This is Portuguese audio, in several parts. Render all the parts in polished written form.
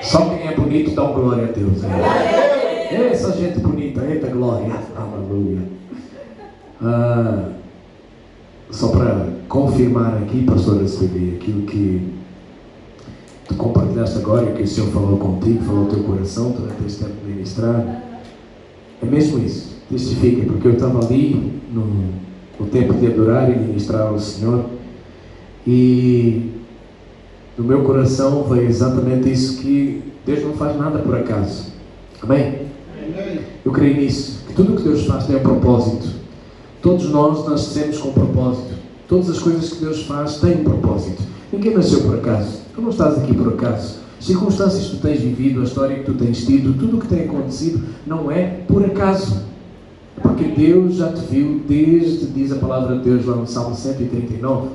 Só quem é bonito dá glória a Deus. Essa gente bonita, eita glória. Aleluia. Só para confirmar aqui, pastora Silvia, aquilo que tu compartilhaste agora, que o Senhor falou contigo, falou ao teu coração durante este tempo de ministrar, é mesmo isso. Testifiquem, porque eu estava ali no tempo de adorar e ministrar ao Senhor, e no meu coração veio exatamente isso, que Deus não faz nada por acaso. Amém? Eu creio nisso, que tudo o que Deus faz tem um propósito. Todos nós nascemos com um propósito. Todas as coisas que Deus faz têm um propósito. Ninguém nasceu por acaso. Tu não estás aqui por acaso. As circunstâncias que tu tens vivido, a história que tu tens tido, tudo o que tem acontecido não é por acaso. Porque Deus já te viu desde, diz a palavra de Deus lá no Salmo 139,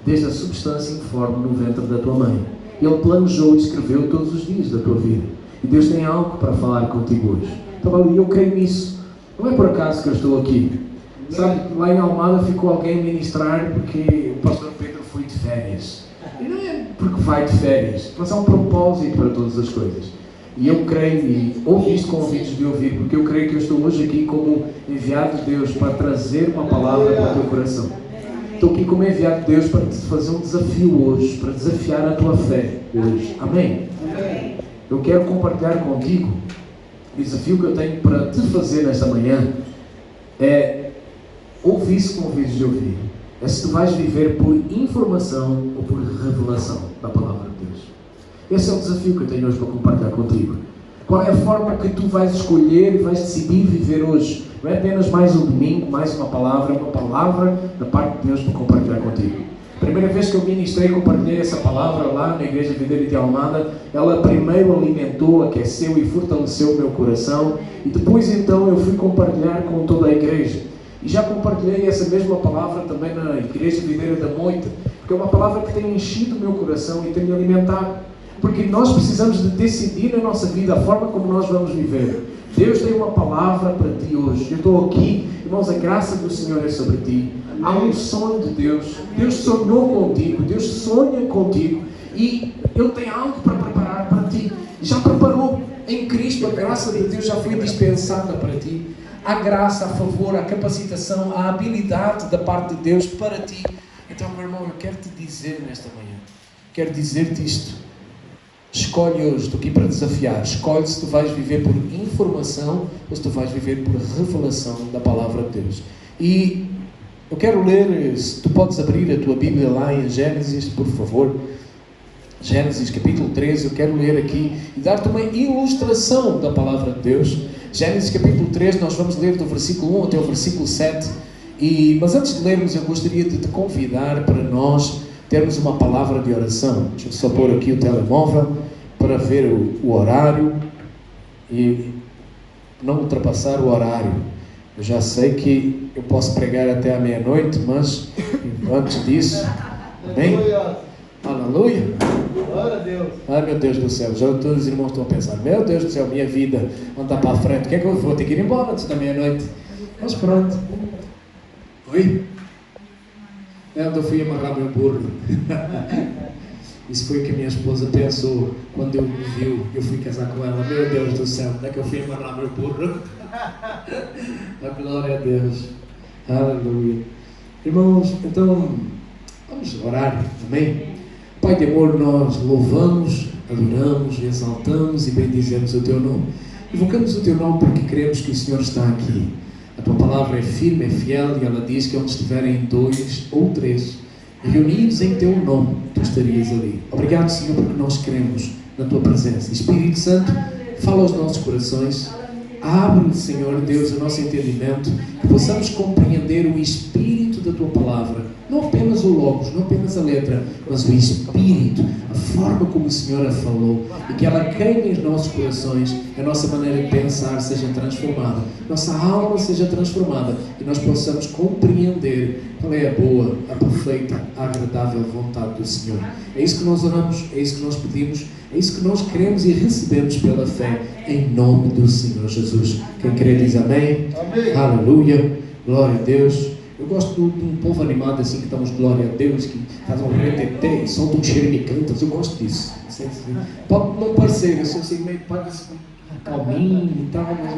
desde a substância informe no ventre da tua mãe. Ele planejou e escreveu todos os dias da tua vida. E Deus tem algo para falar contigo hoje. Então, eu creio nisso. Não é por acaso que eu estou aqui. Sabe, lá em Almada ficou alguém a ministrar porque o pastor Pedro foi de férias. E não é porque vai de férias, mas há um propósito para todas as coisas. E eu creio, e ouvi isto com ouvidos de ouvir, porque eu creio que eu estou hoje aqui como enviado de Deus para trazer uma palavra para o teu coração. Estou aqui como enviado de Deus para te fazer um desafio hoje, para desafiar a tua fé hoje. Amém? Eu quero compartilhar contigo o desafio que eu tenho para te fazer nesta manhã. Ouve isso com ouvidos de ouvir. É se tu vais viver por informação ou por revelação da palavra de Deus. Esse é o desafio que eu tenho hoje para compartilhar contigo. Qual é a forma que tu vais escolher e vais decidir viver hoje? Não é apenas mais um domingo, mais uma palavra, é uma palavra da parte de Deus para compartilhar contigo. A primeira vez que eu ministrei e compartilhei essa palavra lá na Igreja Videira de Almada, ela primeiro alimentou, aqueceu e fortaleceu o meu coração, e depois então eu fui compartilhar com toda a igreja. E já compartilhei essa mesma palavra também na Igreja Videira da Moita, porque é uma palavra que tem enchido o meu coração e tem me alimentado. Porque nós precisamos de decidir na nossa vida a forma como nós vamos viver. Deus tem uma palavra para ti hoje. Eu estou aqui, irmãos, a graça do Senhor é sobre ti. Há um sonho de Deus. Deus sonhou contigo, Deus sonha contigo e Ele tem algo para preparar para ti. Já preparou em Cristo, a graça de Deus já foi dispensada para ti. A graça, a favor, a capacitação, a habilidade da parte de Deus para ti. Então, meu irmão, eu quero te dizer nesta manhã, quero dizer-te isto. Escolhe hoje, estou aqui para desafiar. Escolhe se tu vais viver por informação ou se tu vais viver por revelação da palavra de Deus. E eu quero ler, se tu podes abrir a tua Bíblia lá em Gênesis, por favor. Gênesis capítulo 13, eu quero ler aqui e dar-te uma ilustração da palavra de Deus. Gênesis capítulo 3, nós vamos ler do versículo 1 até o versículo 7. Mas antes de lermos, eu gostaria de te convidar para nós termos uma palavra de oração. Deixa eu só pôr aqui o telemóvel para ver o horário e não ultrapassar o horário. Eu já sei que eu posso pregar até à meia-noite, mas antes disso, amém? Aleluia! Glória a Deus! Ai, meu Deus do céu, já todos os irmãos estão pensando, meu Deus do céu, minha vida anda para a frente, o que é que eu vou ter que ir embora antes da meia-noite? Mas pronto. Oi? Eu fui amarrar meu burro. Isso foi o que a minha esposa pensou quando eu me viu. Eu fui casar com ela. Meu Deus do céu, onde é que eu fui amarrar meu burro? A glória a Deus. Aleluia. Irmãos, então vamos orar, amém? Pai de amor, nós louvamos, adoramos, exaltamos e bendizemos o Teu nome. Invocamos o Teu nome porque cremos que o Senhor está aqui. A Tua palavra é firme, é fiel e ela diz que onde estiverem 2 ou 3 reunidos em Teu nome, Tu estarias ali. Obrigado, Senhor, porque nós cremos na Tua presença. Espírito Santo, fala aos nossos corações. Abre, Senhor Deus, o nosso entendimento, que possamos compreender o Espírito da Tua palavra. Não apenas o Logos, não apenas a letra, mas o Espírito, a forma como o Senhor a falou, e que ela queime em nossos corações, a nossa maneira de pensar seja transformada, nossa alma seja transformada, e nós possamos compreender qual é a boa, a perfeita, a agradável vontade do Senhor. É isso que nós oramos, é isso que nós pedimos, é isso que nós queremos e recebemos pela fé, em nome do Senhor Jesus. Quem crê diz amém. Amém. Aleluia. Glória a Deus. Eu gosto de um povo animado assim, que damos glória a Deus, que faz um reteté e solta um cheiro e cantas. Eu gosto disso. Pode não parecer, eu sou assim meio calminho e tal, mas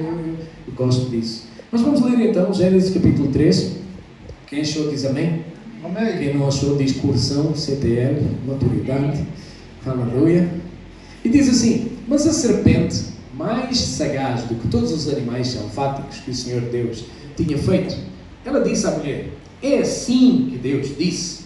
eu gosto disso. Mas vamos ler então Gênesis capítulo 3. Quem achou diz amém. Amém. Quem não achou diz correção, CTL, maturidade. Aleluia. E diz assim: mas a serpente, mais sagaz do que todos os animais selváticos que o Senhor Deus tinha feito, ela disse à mulher: é assim que Deus disse: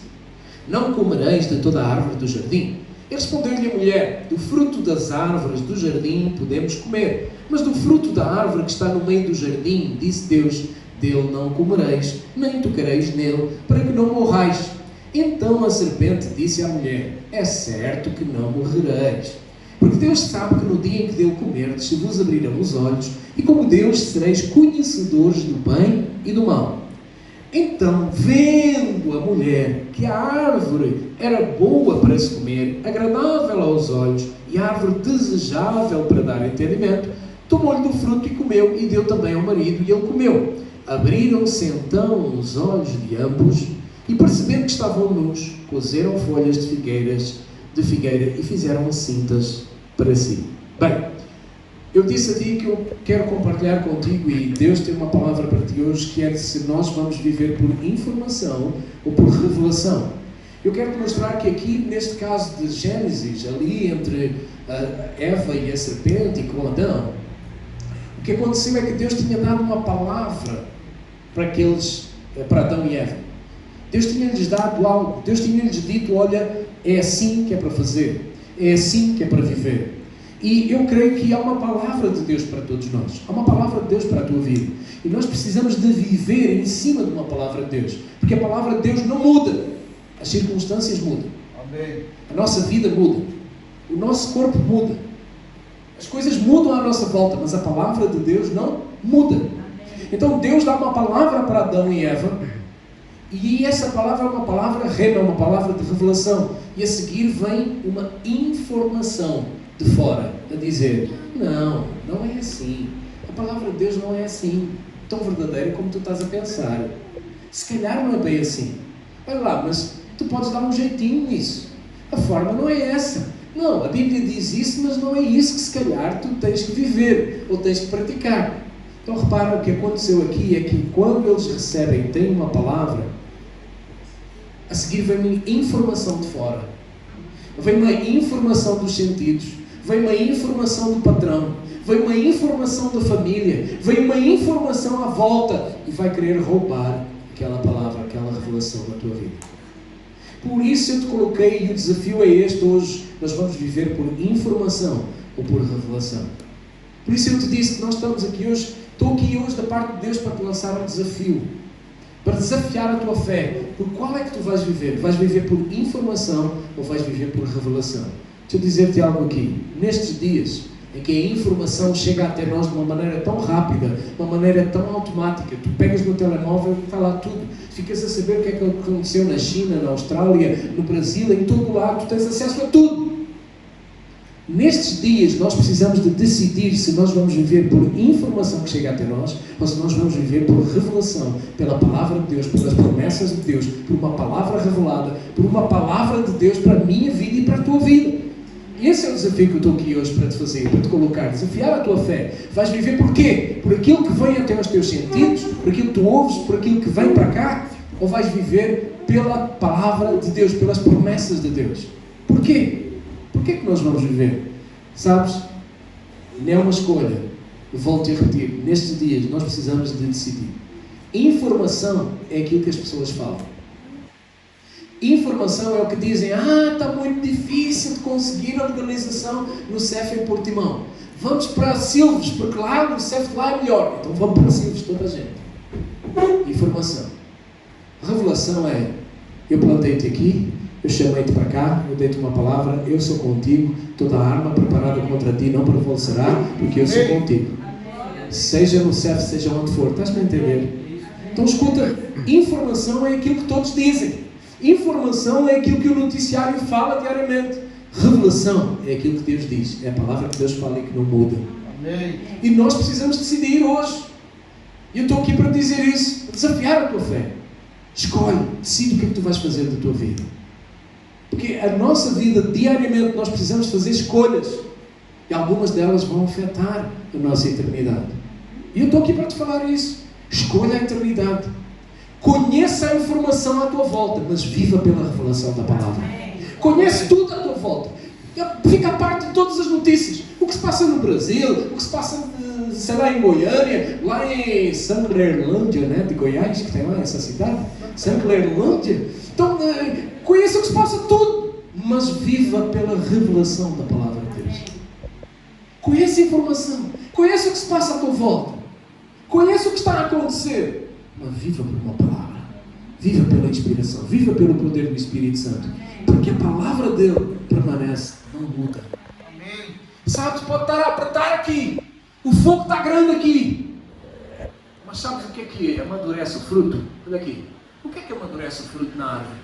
não comereis de toda a árvore do jardim. E respondeu-lhe a mulher: do fruto das árvores do jardim podemos comer, mas do fruto da árvore que está no meio do jardim, disse Deus, dele não comereis, nem tocareis nele, para que não morrais. Então a serpente disse à mulher: é certo que não morrereis, porque Deus sabe que no dia em que dele comerdes se vos abrirão os olhos, e como Deus sereis conhecedores do bem e do mal. Então, vendo a mulher que a árvore era boa para se comer, agradável aos olhos, e a árvore desejável para dar entendimento, tomou-lhe do fruto e comeu, e deu também ao marido, e ele comeu. Abriram-se então os olhos de ambos, e percebendo que estavam nus, cozeram folhas de figueira e fizeram cintas para si. Bem, eu disse a ti que eu quero compartilhar contigo, e Deus tem uma palavra para ti hoje, que é se nós vamos viver por informação ou por revelação. Eu quero te mostrar que aqui, neste caso de Gênesis, ali entre Eva e a serpente e com Adão, o que aconteceu é que Deus tinha dado uma palavra para Adão e Eva. Deus tinha-lhes dado algo. Deus tinha-lhes dito: olha, é assim que é para fazer, é assim que é para viver. E eu creio que há uma palavra de Deus para todos nós. Há uma palavra de Deus para a tua vida. E nós precisamos de viver em cima de uma palavra de Deus. Porque a palavra de Deus não muda. As circunstâncias mudam. Amém. A nossa vida muda. O nosso corpo muda. As coisas mudam à nossa volta, mas a palavra de Deus não muda. Amém. Então Deus dá uma palavra para Adão e Eva. E essa palavra é uma palavra rema, uma palavra de revelação. E a seguir vem uma informação de fora, a dizer: não é assim. A palavra de Deus não é assim, tão verdadeira como tu estás a pensar. Se calhar não é bem assim. Olha lá, mas tu podes dar um jeitinho nisso. A forma não é essa. Não, a Bíblia diz isso, mas não é isso que se calhar tu tens que viver, ou tens que praticar. Então repara, o que aconteceu aqui é que quando eles recebem, têm uma palavra, a seguir vem uma informação de fora. Vem uma informação dos sentidos. Vem uma informação do patrão, vem uma informação da família, vem uma informação à volta e vai querer roubar aquela palavra, aquela revelação na tua vida. Por isso eu te coloquei, e o desafio é este hoje: nós vamos viver por informação ou por revelação. Por isso eu te disse que nós estamos aqui hoje, estou aqui hoje da parte de Deus para te lançar um desafio, para desafiar a tua fé. Por qual é que tu vais viver? Vais viver por informação ou vais viver por revelação? Deixa eu dizer-te algo aqui. Nestes dias em que a informação chega até nós de uma maneira tão rápida, de uma maneira tão automática, tu pegas no telemóvel e está lá tudo. Ficas a saber o que é que aconteceu na China, na Austrália, no Brasil, em todo lado. Tu tens acesso a tudo. Nestes dias nós precisamos de decidir se nós vamos viver por informação que chega até nós ou se nós vamos viver por revelação, pela palavra de Deus, pelas promessas de Deus, por uma palavra revelada, por uma palavra de Deus para a minha vida e para a tua vida. Esse é o desafio que eu estou aqui hoje para te fazer, para te colocar, desafiar a tua fé. Vais viver por quê? Por aquilo que vem até aos teus sentidos, por aquilo que tu ouves, por aquilo que vem para cá, ou vais viver pela palavra de Deus, pelas promessas de Deus? Porquê? Porquê que nós vamos viver? Sabes? Não é uma escolha. Eu volto a repetir, nestes dias nós precisamos de decidir. Informação é aquilo que as pessoas falam. Informação é o que dizem: está muito difícil de conseguir a organização no CEF em Portimão. Vamos para Silves, porque lá o CEF de lá é melhor. Então vamos para Silves, toda a gente. Informação. Revelação é: eu plantei-te aqui, eu chamei-te para cá, eu dei-te uma palavra, eu sou contigo, toda a arma preparada contra ti não prevalecerá, porque eu sou contigo. Seja no CEF, seja onde for. Estás-me a entender? Então escuta, informação é aquilo que todos dizem. Informação é aquilo que o noticiário fala diariamente. Revelação é aquilo que Deus diz. É a palavra que Deus fala e que não muda. Amém. E nós precisamos decidir hoje. E eu estou aqui para dizer isso, para desafiar a tua fé. Escolhe, decide o que é que tu vais fazer da tua vida. Porque a nossa vida, diariamente, nós precisamos fazer escolhas. E algumas delas vão afetar a nossa eternidade. E eu estou aqui para te falar isso. Escolha a eternidade. Conheça a informação à tua volta, mas viva pela revelação da palavra. Conhece tudo à tua volta. Fica a parte de todas as notícias. O que se passa no Brasil, o que se passa, sei lá, em Goiânia, lá em Sanclerlândia, né, de Goiás, que tem lá essa cidade. Sanclerlândia. Então, conheça o que se passa tudo, mas viva pela revelação da palavra de Deus. Conheça a informação. Conheça o que se passa à tua volta. Conheça o que está a acontecer. Mas viva por uma palavra. Viva pela inspiração. Viva pelo poder do Espírito Santo. Porque a palavra dele permanece, não muda. Amém. Sabe, pode estar a apertar aqui. O fogo está grande aqui. Mas sabes o que é que amadurece o fruto? Olha aqui. O que é que amadurece o fruto na árvore?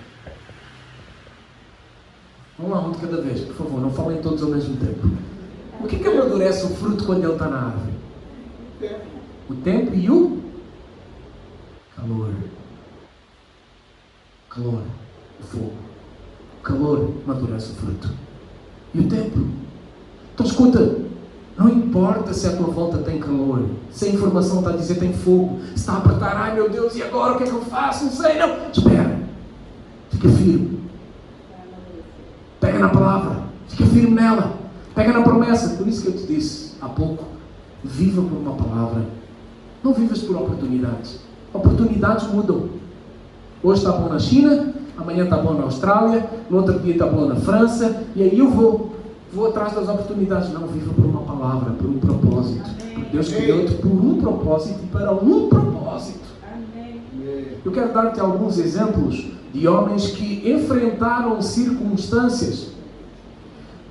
Vamos lá, um de cada vez, por favor. Não falem todos ao mesmo tempo. O que é que amadurece o fruto quando ele está na árvore? O tempo e o calor. Calor. O fogo. O calor amadurece o fruto. E o tempo. Então escuta, não importa se a tua volta tem calor, se a informação está a dizer tem fogo, se está a apertar, ai meu Deus, e agora o que é que eu faço? Não sei, não. Espera. Fica firme. Pega na palavra. Fica firme nela. Pega na promessa. Por isso que eu te disse há pouco, viva por uma palavra. Não vivas por oportunidades. Oportunidades mudam. Hoje está bom na China, amanhã está bom na Austrália, no outro dia está bom na França, e aí eu vou atrás das oportunidades. Não, viva por uma palavra, por um propósito. Porque Deus criou-te por um propósito e para um propósito. Eu quero dar-te alguns exemplos de homens que enfrentaram circunstâncias.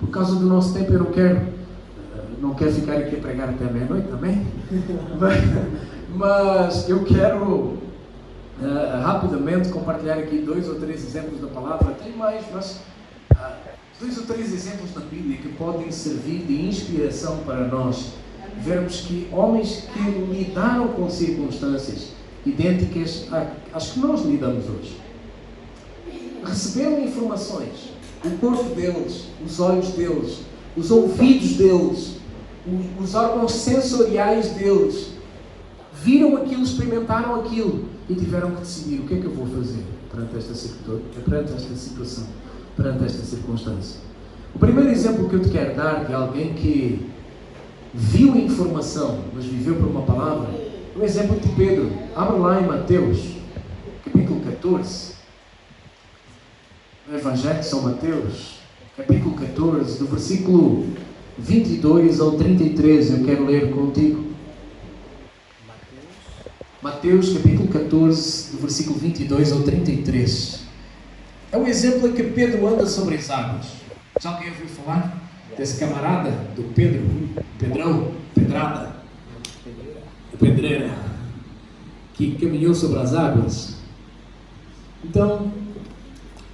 Por causa do nosso tempo eu não quero ficar aqui a pregar até meia-noite também. Mas eu quero rapidamente compartilhar aqui 2 ou 3 exemplos da palavra. Tem mais, mas 2 ou 3 exemplos na Bíblia que podem servir de inspiração para nós. Vermos que homens que lidaram com circunstâncias idênticas às que nós lidamos hoje. Receberam informações. O corpo deles, os olhos deles, os ouvidos deles, os órgãos sensoriais deles, viram aquilo, experimentaram aquilo e tiveram que decidir o que é que eu vou fazer perante esta situação, perante esta circunstância. O primeiro exemplo que eu te quero dar de alguém que viu a informação, mas viveu por uma palavra, é o exemplo de Pedro. Abre lá em Mateus, capítulo 14. No Evangelho de São Mateus, capítulo 14, do versículo 22 ao 33, eu quero ler contigo. Mateus, capítulo 14, do versículo 22 ao 33. É um exemplo em que Pedro anda sobre as águas. Já alguém ouviu falar desse camarada, do Pedro, Pedrão, Pedrada, a pedreira, que caminhou sobre as águas? Então,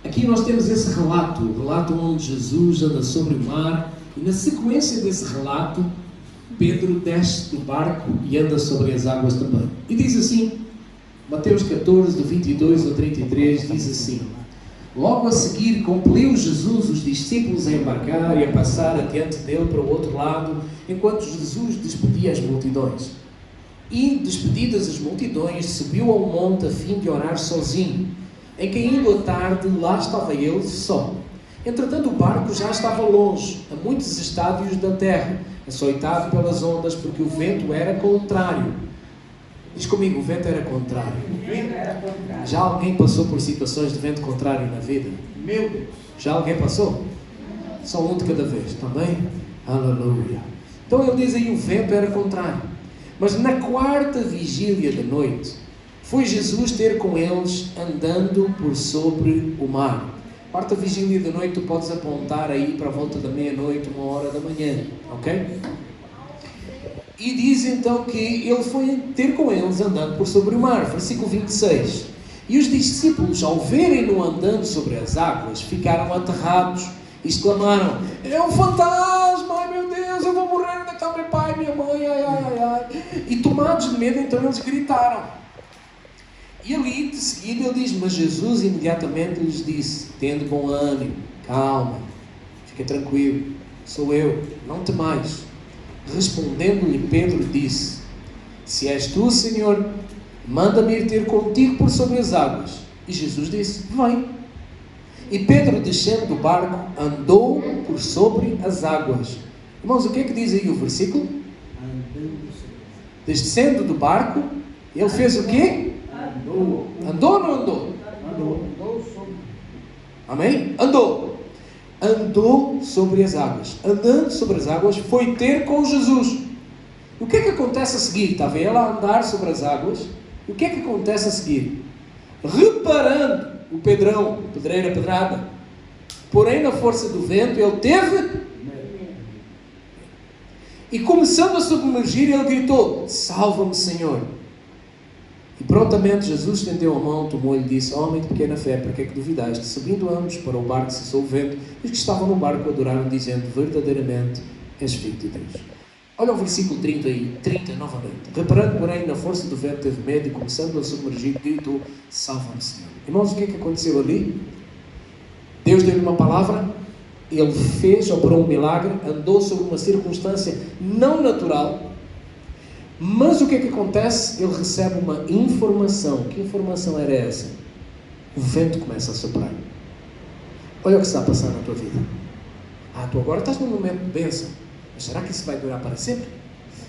aqui nós temos esse relato, o relato onde Jesus anda sobre o mar, e na sequência desse relato, Pedro desce do barco e anda sobre as águas também. E diz assim, Mateus 14, do 22 ao 33, diz assim: logo a seguir compeliu Jesus os discípulos a embarcar e a passar adiante dele para o outro lado, enquanto Jesus despedia as multidões. E, despedidas as multidões, subiu ao monte a fim de orar sozinho. Em que, indo à tarde, lá estava ele só. Entretanto, o barco já estava longe, a muitos estádios da terra, açoitado pelas ondas, porque o vento era contrário. Diz comigo, o vento era contrário. Já alguém passou por situações de vento contrário na vida? Meu Deus! Já alguém passou? Só um de cada vez, também? Aleluia! Então ele diz aí, o vento era contrário. Mas na quarta vigília da noite, foi Jesus ter com eles andando por sobre o mar. Quarta vigília da noite, tu podes apontar aí para a volta da meia-noite, 1h da manhã, ok? E diz então que ele foi ter com eles andando por sobre o mar, versículo 26. E os discípulos, ao verem-no andando sobre as águas, ficaram aterrados e exclamaram: é um fantasma, ai meu Deus, eu vou morrer, onde está meu pai, minha mãe, ai, ai, ai. E tomados de medo, então eles gritaram. E ali, de seguida, ele diz, mas Jesus imediatamente lhes disse, tende bom ânimo, calma, fica tranquilo, sou eu, não temais. Respondendo-lhe Pedro disse, se és tu, Senhor, manda-me ir ter contigo por sobre as águas. E Jesus disse, vem. E Pedro, descendo do barco, andou por sobre as águas. Irmãos, o que é que diz aí o versículo? Descendo do barco, ele fez o quê? Andou ou não andou? Amém? Andou sobre as águas. Andando sobre as águas, foi ter com Jesus. O que é que acontece a seguir? Estava ele a andar sobre as águas. O que é que acontece a seguir? Reparando o Pedrão, pedreira, pedrada, porém na força do vento, ele teve e começando a submergir, ele gritou, salva-me, Senhor. E prontamente Jesus estendeu a mão, tomou-lhe e disse, homem de pequena fé, para que é que duvidaste? Subindo ambos para o barco, cessou o vento, e os que estavam no barco adoraram, dizendo, verdadeiramente és filho de Deus. Olha o versículo 30 novamente. Reparando, porém, na força do vento, teve medo e começando a submergir, gritou, salva-me, Senhor. Irmãos, o que é que aconteceu ali? Deus deu-lhe uma palavra, ele fez, operou um milagre, andou sobre uma circunstância não natural, mas o que é que acontece? Ele recebe uma informação. Que informação era essa? O vento começa a soprar. Olha o que está a passar na tua vida. Tu agora estás num momento de bênção. Mas será que isso vai durar para sempre?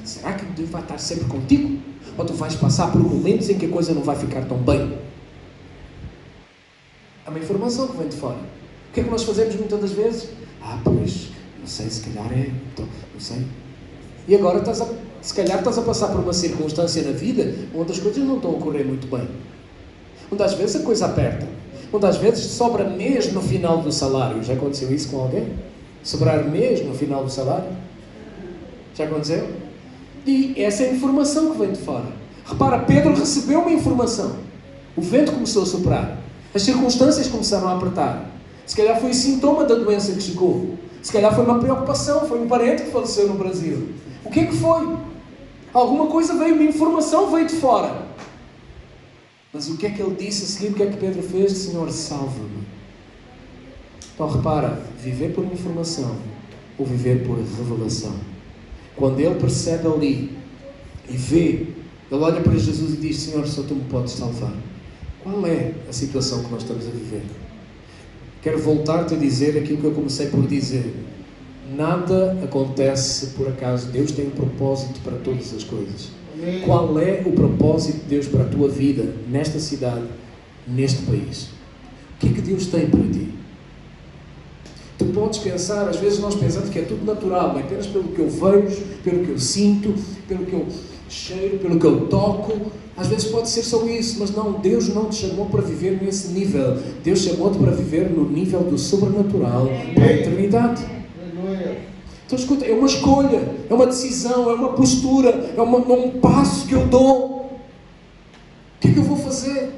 Será que Deus vai estar sempre contigo? Ou tu vais passar por momentos em que a coisa não vai ficar tão bem? É uma informação que vem de fora. O que é que nós fazemos muitas das vezes? Pois, não sei, se calhar então, não sei. E agora se calhar estás a passar por uma circunstância na vida onde as coisas não estão a ocorrer muito bem. Onde às vezes a coisa aperta. Onde às vezes sobra mês no final do salário. Já aconteceu isso com alguém? Sobrar mês no final do salário? Já aconteceu? E essa é a informação que vem de fora. Repara, Pedro recebeu uma informação. O vento começou a soprar. As circunstâncias começaram a apertar. Se calhar foi sintoma da doença que chegou. Se calhar foi uma preocupação. Foi um parente que faleceu no Brasil. O que é que foi? Alguma coisa veio, uma informação veio de fora. Mas o que é que ele disse a seguir? O que é que Pedro fez? Senhor, salva-me. Então repara, viver por informação ou viver por revelação. Quando ele percebe ali e vê, ele olha para Jesus e diz, Senhor, só tu me podes salvar. Qual é a situação que nós estamos a viver? Quero voltar-te a dizer aquilo que eu comecei por dizer. Nada acontece por acaso. Deus tem um propósito para todas as coisas. Amém. Qual é o propósito de Deus para a tua vida, nesta cidade, neste país? O que é que Deus tem para ti? Tu podes pensar, às vezes nós pensamos que é tudo natural, é apenas pelo que eu vejo, pelo que eu sinto, pelo que eu cheiro, pelo que eu toco. Às vezes pode ser só isso, mas não, Deus não te chamou para viver nesse nível. Deus chamou-te para viver no nível do sobrenatural para a eternidade. Então escuta, é uma escolha, é uma decisão, é uma postura, é um passo que eu dou. O que é que eu vou fazer?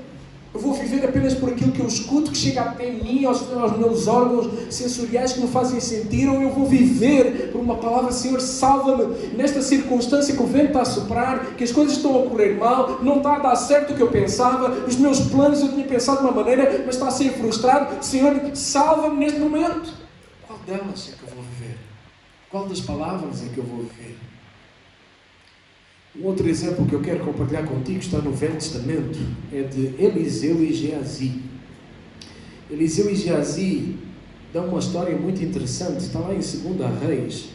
Eu vou viver apenas por aquilo que eu escuto, que chega até mim, aos meus órgãos sensoriais que me fazem sentir, ou eu vou viver por uma palavra, Senhor, salva-me nesta circunstância que o vento está a soprar, que as coisas estão a correr mal, não está a dar certo o que eu pensava, os meus planos eu tinha pensado de uma maneira, mas está a ser frustrado. Senhor, salva-me neste momento. Qual delas é que eu vou viver? Qual das palavras é que eu vou viver? Um outro exemplo que eu quero compartilhar contigo está no Velho Testamento, é de Eliseu e Geazi. Eliseu e Geazi dão uma história muito interessante, está lá em 2 Reis.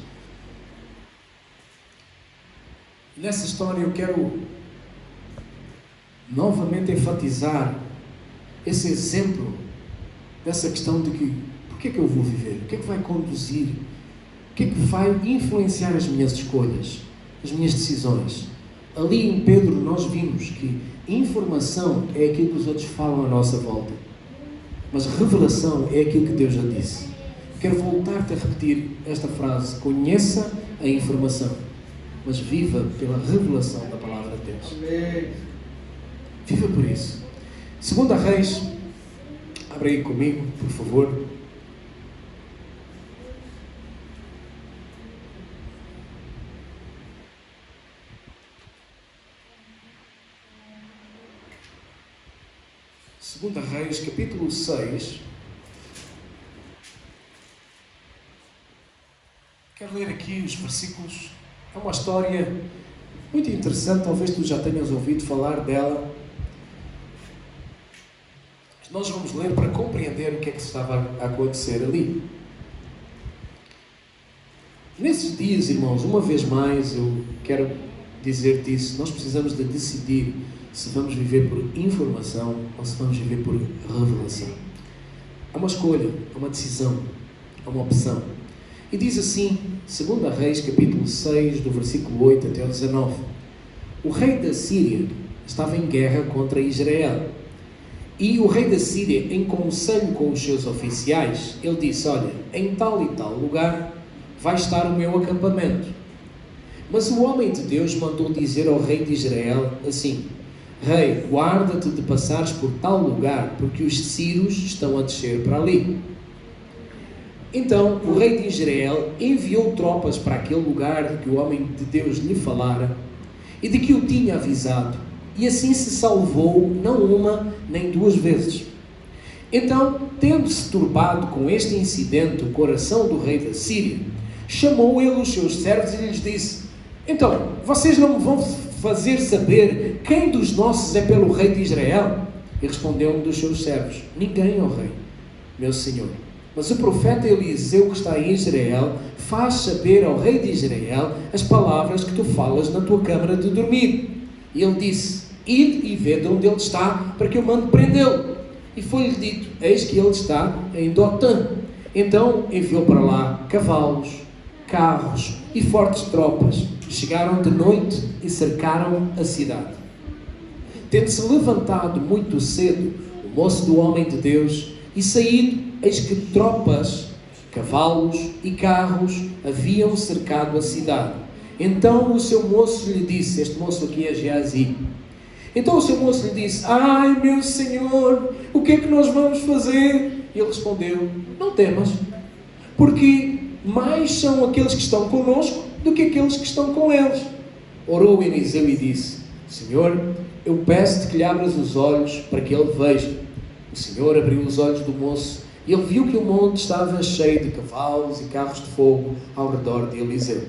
Nessa história eu quero novamente enfatizar esse exemplo dessa questão de que, porque é que eu vou viver? O que é que vai conduzir? O que é que vai influenciar as minhas escolhas? As minhas decisões. Ali em Pedro nós vimos que informação é aquilo que os outros falam à nossa volta, mas revelação é aquilo que Deus já disse. Quero voltar-te a repetir esta frase: conheça a informação, mas viva pela revelação da palavra de Deus. Amém. Viva por isso. 2 Reis, abre aí comigo, por favor. Segunda Reis, capítulo 6. Quero ler aqui os versículos. É uma história muito interessante, talvez tu já tenhas ouvido falar dela. Nós vamos ler para compreender o que é que estava a acontecer ali. Nesses dias, irmãos, uma vez mais eu quero dizer-te isso. Nós precisamos de decidir se vamos viver por informação ou se vamos viver por revelação. É uma escolha, é uma decisão, é uma opção. E diz assim, 2 Reis, capítulo 6, do versículo 8 até o 19. O rei da Síria estava em guerra contra Israel. E o rei da Síria, em conselho com os seus oficiais, ele disse, olha, em tal e tal lugar vai estar o meu acampamento. Mas o homem de Deus mandou dizer ao rei de Israel assim, rei, guarda-te de passares por tal lugar, porque os sírios estão a descer para ali. Então o rei de Israel enviou tropas para aquele lugar de que o homem de Deus lhe falara e de que o tinha avisado, e assim se salvou não uma nem duas vezes. Então, tendo-se turbado com este incidente o coração do rei da Síria, chamou ele os seus servos e lhes disse, então, vocês não me vão fazer saber quem dos nossos é pelo rei de Israel? E respondeu um dos seus servos, ninguém, ó rei, meu senhor. Mas o profeta Eliseu, que está em Israel, faz saber ao rei de Israel as palavras que tu falas na tua câmara de dormir. E ele disse, ide e vede onde ele está, para que eu mande prendê-lo. E foi-lhe dito, eis que ele está em Dotã. Então enviou para lá cavalos, carros e fortes tropas. Chegaram de noite e cercaram a cidade. Tendo-se levantado muito cedo o moço do homem de Deus e saído, eis que tropas, cavalos e carros haviam cercado a cidade. Então o seu moço lhe disse, este moço aqui é Geazi. Então o seu moço lhe disse, ai meu senhor, o que é que nós vamos fazer? E ele respondeu, não temas, porque mais são aqueles que estão conosco do que aqueles que estão com eles. Orou Eliseu e disse, Senhor, eu peço-te que lhe abras os olhos para que ele veja. O Senhor abriu os olhos do moço e ele viu que o monte estava cheio de cavalos e carros de fogo ao redor de Eliseu.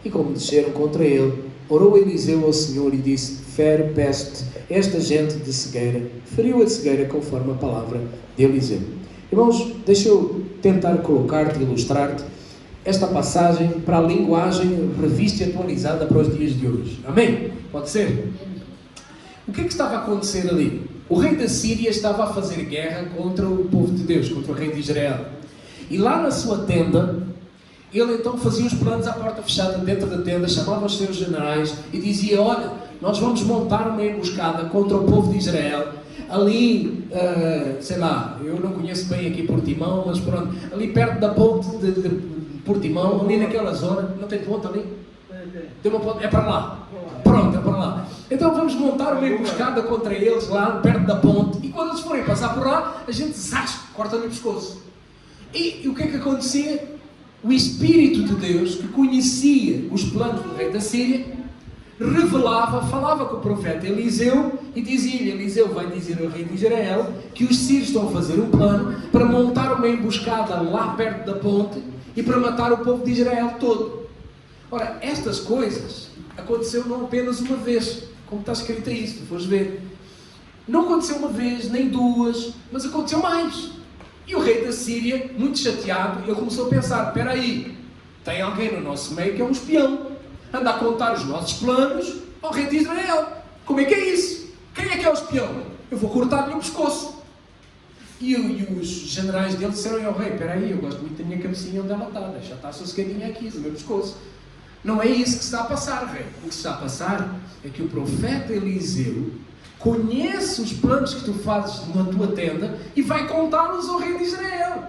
E como desceram contra ele, orou Eliseu ao Senhor e disse, fere, peço-te, esta gente de cegueira. Feriu a cegueira conforme a palavra de Eliseu. Irmãos, deixa eu tentar colocar-te e ilustrar-te esta passagem para a linguagem revista e atualizada para os dias de hoje. Amém? Pode ser? O que é que estava a acontecer ali? O rei da Síria estava a fazer guerra contra o povo de Deus, contra o rei de Israel. E lá na sua tenda, ele então fazia os planos à porta fechada dentro da tenda, chamava os seus generais e dizia, olha, nós vamos montar uma emboscada contra o povo de Israel. Ali, sei lá, eu não conheço bem aqui Portimão, mas pronto, ali perto da ponte de Portimão, ali naquela zona, não tem ponte ali? Tem uma ponte, é para lá. Pronto, é para lá. Então vamos montar uma emboscada contra eles lá, perto da ponte, e quando eles forem passar por lá, a gente corta-lhe o pescoço. E o que é que acontecia? O Espírito de Deus, que conhecia os planos do rei da Síria, revelava, falava com o profeta Eliseu e dizia-lhe, Eliseu vai dizer ao rei de Israel que os sírios estão a fazer um plano para montar uma emboscada lá perto da ponte e para matar o povo de Israel todo. Ora, estas coisas aconteceu não apenas uma vez, como está escrito aí, se tu fores ver. Não aconteceu uma vez, nem duas, mas aconteceu mais. E o rei da Síria, muito chateado, ele começou a pensar, espera aí, tem alguém no nosso meio que é um espião. Anda a contar os nossos planos ao rei de Israel. Como é que é isso? Quem é que é o espião? Eu vou cortar-lhe o pescoço. E os generais dele disseram ao rei, espera aí, eu gosto muito da minha cabecinha onde ela está, deixa estar sossegadinha aqui, do meu pescoço. Não é isso que se está a passar, rei. O que se está a passar é que o profeta Eliseu conhece os planos que tu fazes na tua tenda e vai contá-los ao rei de Israel.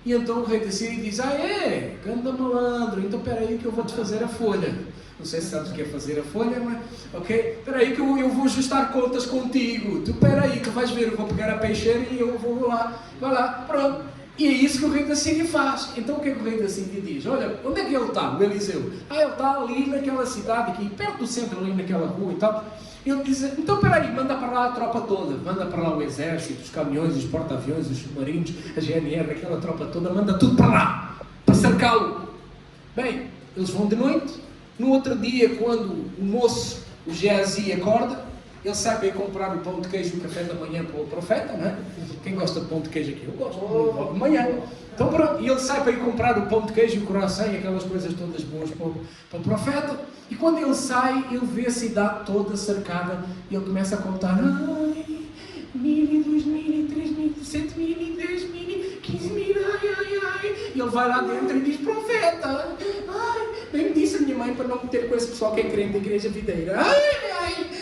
E então o rei da Síria diz, anda malandro, então espera aí que eu vou-te fazer a folha. Não sei se sabes o que é fazer a folha, mas, ok? Espera aí que eu vou ajustar contas contigo. Tu espera aí, tu vais ver, eu vou pegar a peixeira e eu vou lá. Vai lá, pronto. E é isso que o rei da Síria faz. Então o que é que o rei da Síria diz? Olha, onde é que ele está, o Eliseu? Ele está ali naquela cidade aqui, perto do centro, ali naquela rua e tal. Ele diz, então peraí, manda para lá a tropa toda, manda para lá o exército, os caminhões, os porta-aviões, os submarinos, a GNR, aquela tropa toda, manda tudo para lá, para cercá-lo. Bem, eles vão de noite. No outro dia, quando o moço, o Geazi, acorda, ele sai para ir comprar o pão de queijo e o café da manhã para o profeta, não é? Quem gosta de pão de queijo aqui? Eu gosto, logo de manhã. Então pronto, e ele sai para ir comprar o pão de queijo e o coração e aquelas coisas todas boas para o profeta. E quando ele sai, ele vê a cidade toda cercada e ele começa a contar: ai, 1.000, 2.000, 3.000, 7.000, 10.000, 15.000, ai. E ele vai lá dentro e diz: profeta, ai, bem me disse a minha mãe para não meter com esse pessoal que é crente da igreja videira. Ai.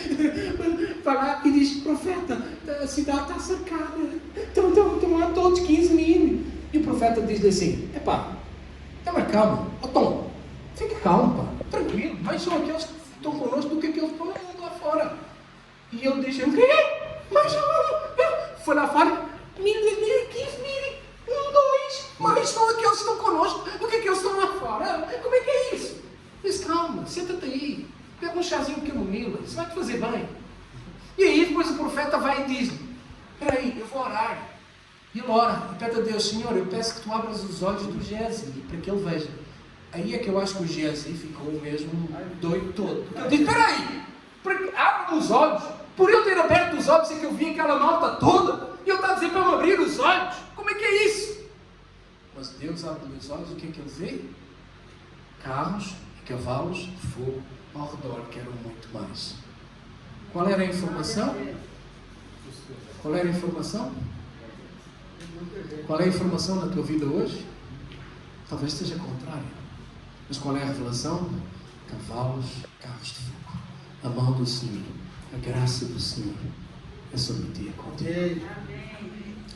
Vai lá e diz: profeta, a cidade está cercada, estão lá todos 15.000. E o profeta diz-lhe assim: epá, mas calma, Tom, fica calmo, pá, tranquilo, mais são aqueles que estão connosco do que aqueles que estão lá fora. E ele diz: o quê? Mais foi lá fora, 1.000, 2.000, 15.000, 2, mais são aqueles que estão connosco do que aqueles que estão lá fora. Como é que é isso? Diz: calma, senta-te aí, pega um chazinho de camomila, isso vai te fazer bem. E aí depois o profeta vai e diz-lhe: espera aí, eu vou orar. E ele ora e pede a Deus: Senhor, eu peço que tu abras os olhos do Geazi para que ele veja. Aí é que eu acho que o Geazi ficou mesmo doido todo. Ele diz: espera aí, abre os olhos. Por eu ter aberto os olhos é que eu vi aquela malta toda. E ele está a dizer para eu abrir os olhos. Como é que é isso? Mas Deus abre os olhos, o que é que ele vê? Carros e cavalos de fogo ao redor, que eram muito mais. Qual era a informação? Qual era a informação? Qual é a informação na tua vida hoje? Talvez seja contrária. Mas qual é a revelação? Cavalos, carros de fogo. A mão do Senhor, a graça do Senhor é sobre ti, é contigo.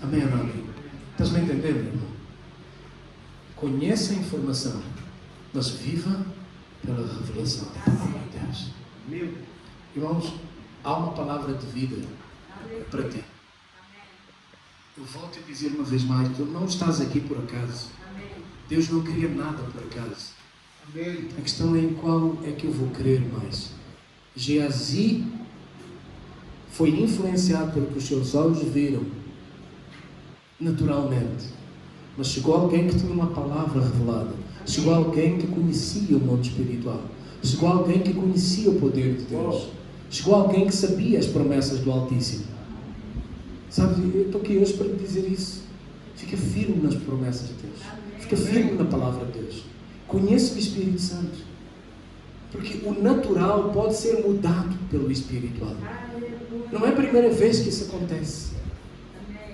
Amém ou não amém? Estás me entendendo, irmão? Conheça a informação, mas viva pela revelação da palavra de Deus. Irmãos, há uma palavra de vida para ti. Eu volto a dizer uma vez mais: tu não estás aqui por acaso. Deus não queria nada por acaso. A questão é em qual é que eu vou crer mais. Geazi foi influenciado pelo que os seus olhos viram naturalmente, mas chegou alguém que tinha uma palavra revelada, chegou alguém que conhecia o mundo espiritual, chegou alguém que conhecia o poder de Deus, chegou alguém que sabia as promessas do Altíssimo. Sabe, eu estou aqui hoje para te dizer isso. Fica firme nas promessas de Deus, fica firme na palavra de Deus, conheça o Espírito Santo, porque o natural pode ser mudado pelo espiritual. Não é a primeira vez que isso acontece.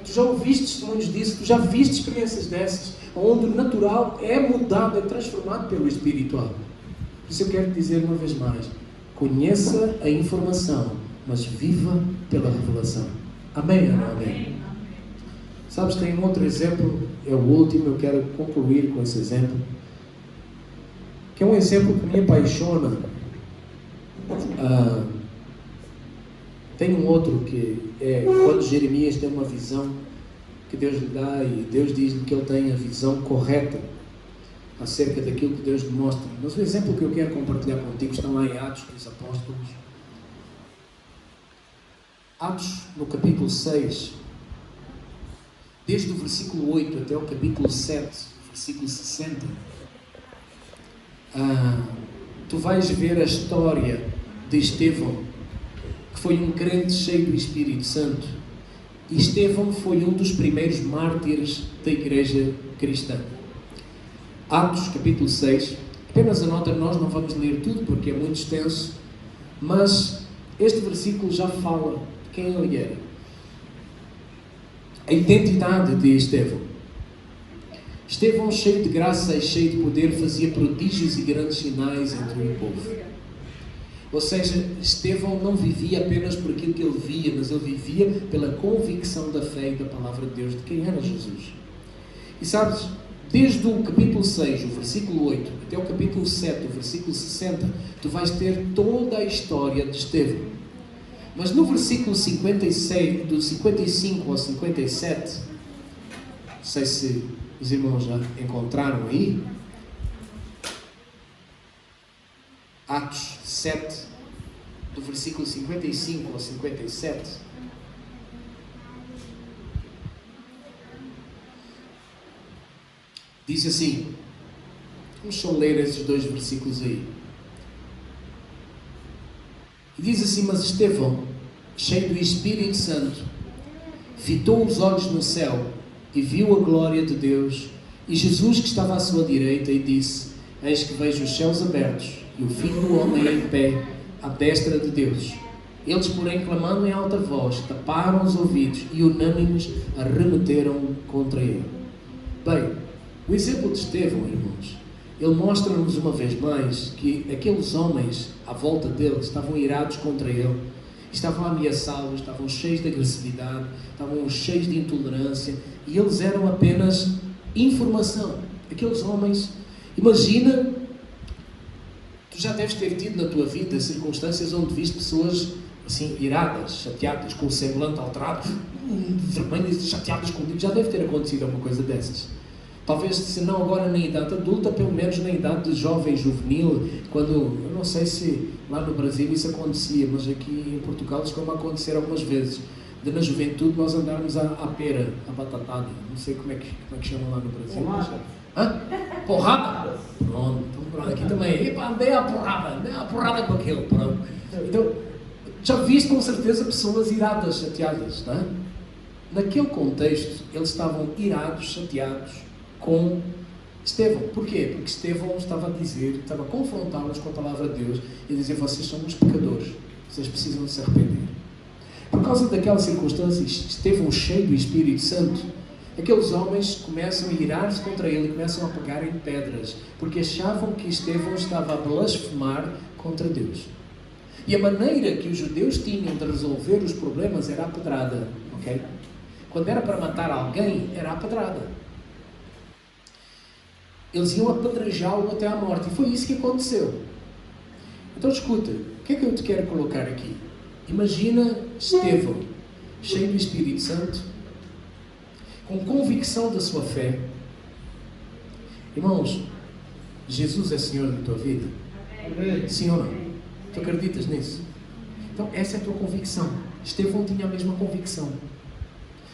Tu já ouviste testemunhos disso, tu já viste experiências dessas, onde o natural é mudado, é transformado pelo espiritual. Por isso eu quero te dizer uma vez mais: conheça a informação, mas viva pela revelação. Amém ou não amém? Sabes, tem um outro exemplo, é o último, eu quero concluir com esse exemplo, que é um exemplo que me apaixona. Tem um outro que é quando Jeremias tem uma visão que Deus lhe dá e Deus diz-lhe que ele tem a visão correta acerca daquilo que Deus lhe mostra. Mas o exemplo que eu quero compartilhar contigo está lá em Atos dos Apóstolos. Atos, no capítulo 6, desde o versículo 8 até o capítulo 7, versículo 60, tu vais ver a história de Estevão, que foi um crente cheio do Espírito Santo. E Estevão foi um dos primeiros mártires da igreja cristã. Atos, capítulo 6, apenas anota, nós não vamos ler tudo porque é muito extenso, mas este versículo já fala de quem ele era. A identidade de Estevão. Estevão, cheio de graça e cheio de poder, fazia prodígios e grandes sinais entre o povo. Ou seja, Estevão não vivia apenas por aquilo que ele via, mas ele vivia pela convicção da fé e da palavra de Deus, de quem era Jesus. E sabes, desde o capítulo 6, o versículo 8, até o capítulo 7, o versículo 60, tu vais ter toda a história de Estevão. Mas no versículo 56, do 55 ao 57, Não sei se os irmãos já encontraram aí. Atos 7, do versículo 55 ao 57. Diz assim, vamos só ler esses dois versículos aí. E diz assim: mas Estevão, cheio do Espírito Santo, fitou os olhos no céu e viu a glória de Deus e Jesus que estava à sua direita, e disse: eis que vejo os céus abertos e o Filho do Homem em pé à destra de Deus. Eles, porém, clamando em alta voz, taparam os ouvidos e unânimes arremeteram contra ele. Bem, o exemplo de Estevão, irmãos, ele mostra-nos uma vez mais que aqueles homens à volta dele estavam irados contra ele, estavam a ameaçá-lo, estavam cheios de agressividade, estavam cheios de intolerância, e eles eram apenas informação. Aqueles homens, imagina, tu já deves ter tido na tua vida circunstâncias onde viste pessoas assim iradas, chateadas, com o semblante alterado, vermelhas, chateadas contigo. Já deve ter acontecido alguma coisa dessas. Talvez, se não agora na idade adulta, pelo menos na idade de jovem, juvenil, quando, eu não sei se lá no Brasil isso acontecia, mas aqui em Portugal isso costuma acontecer algumas vezes, de na juventude nós andarmos à pera, à batatada, não sei como é que chamam lá no Brasil. Porrada? Porrada? Pronto, aqui também, epa, andei à porrada com aquele, pronto. Então, já viste com certeza pessoas iradas, chateadas, não é? Naquele contexto, eles estavam irados, chateados com Estevão. Porquê? Porque Estevão estava a confrontá-los com a palavra de Deus e a dizer: vocês são uns pecadores, vocês precisam de se arrepender. Por causa daquelas circunstâncias, Estevão, cheio do Espírito Santo, aqueles homens começam a irar-se contra ele e começam a pegar em pedras, porque achavam que Estevão estava a blasfemar contra Deus. E a maneira que os judeus tinham de resolver os problemas era a pedrada, ok? Quando era para matar alguém, era a pedrada. Eles iam apedrejá-lo até à morte. E foi isso que aconteceu. Então escuta, o que é que eu te quero colocar aqui? Imagina Estevão, cheio do Espírito Santo, com convicção da sua fé. Irmãos, Jesus é Senhor da tua vida? Amém. Sim ou não? Tu acreditas nisso? Então essa é a tua convicção. Estevão tinha a mesma convicção.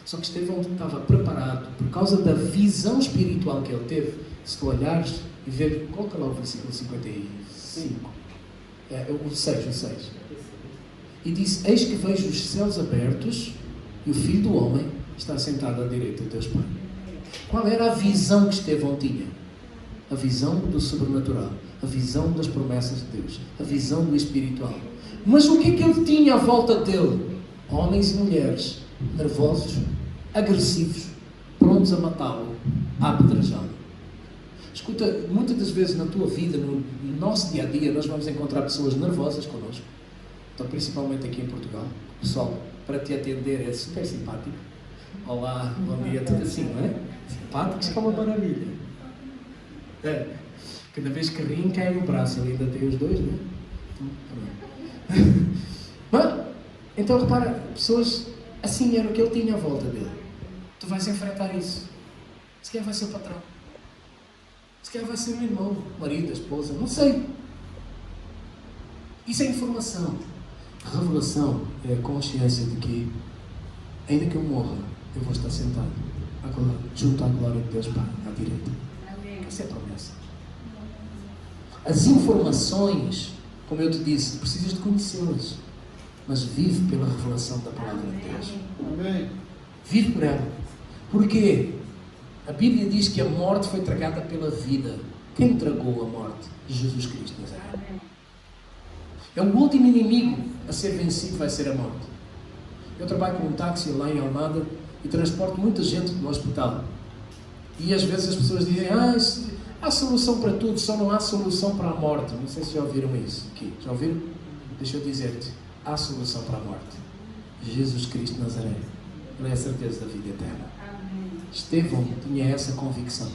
Só que Estevão estava preparado por causa da visão espiritual que ele teve. Se tu olhares e ver, coloca lá o versículo 55, o 6. E disse: eis que vejo os céus abertos e o Filho do Homem está sentado à direita de Deus Pai. Qual era a visão que Estevão tinha? A visão do sobrenatural, a visão das promessas de Deus, a visão do espiritual. Mas o que é que ele tinha à volta dele? Homens e mulheres nervosos, agressivos, prontos a matá-lo, a apedrejá-lo. Escuta, muitas das vezes na tua vida, no nosso dia a dia, nós vamos encontrar pessoas nervosas connosco. Então, principalmente aqui em Portugal, o pessoal, para te atender, é super simpático. Olá, bom dia, tudo assim, não é? Simpáticos que é uma maravilha. Cada vez que riem, cai o braço, ele ainda tem os dois, não é? Mas, então repara, pessoas assim era o que ele tinha à volta dele. Tu vais enfrentar isso. Se calhar vai ser o patrão. Se calhar vai ser o irmão, o marido, a esposa, não sei. Isso é informação. A revelação é a consciência de que, ainda que eu morra, eu vou estar sentado junto à glória de Deus Pai, à direita. Essa é a promessa. As informações, como eu te disse, precisas de conhecê-las, mas vive pela revelação da palavra de Deus. Amém. Vive por ela. Porquê? A Bíblia diz que a morte foi tragada pela vida. Quem tragou a morte? Jesus Cristo Nazaré. É o último inimigo a ser vencido, vai ser a morte. Eu trabalho com um táxi lá em Almada e transporto muita gente no hospital. E às vezes as pessoas dizem: há solução para tudo, só não há solução para a morte. Não sei se já ouviram isso aqui. Já ouviram? Deixa eu dizer-te, há solução para a morte. Jesus Cristo Nazaré. Ele é a certeza da vida eterna. Estevão tinha essa convicção.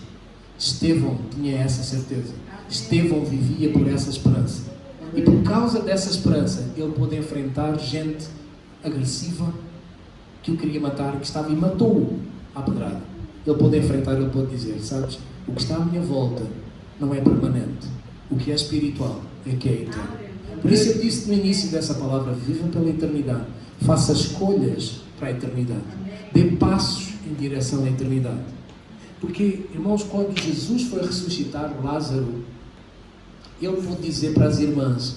Estevão tinha essa certeza. Estevão vivia por essa esperança. E por causa dessa esperança, ele pôde enfrentar gente agressiva que o queria matar, que estava e matou-o à pedrada. Ele pode enfrentar, ele pode dizer, sabes, o que está à minha volta não é permanente. O que é espiritual é que é eterno. Por isso eu disse no início dessa palavra, viva pela eternidade. Faça escolhas para a eternidade. Dê passos em direção à eternidade. Porque, irmãos, quando Jesus foi ressuscitar Lázaro, ele pôde dizer para as irmãs,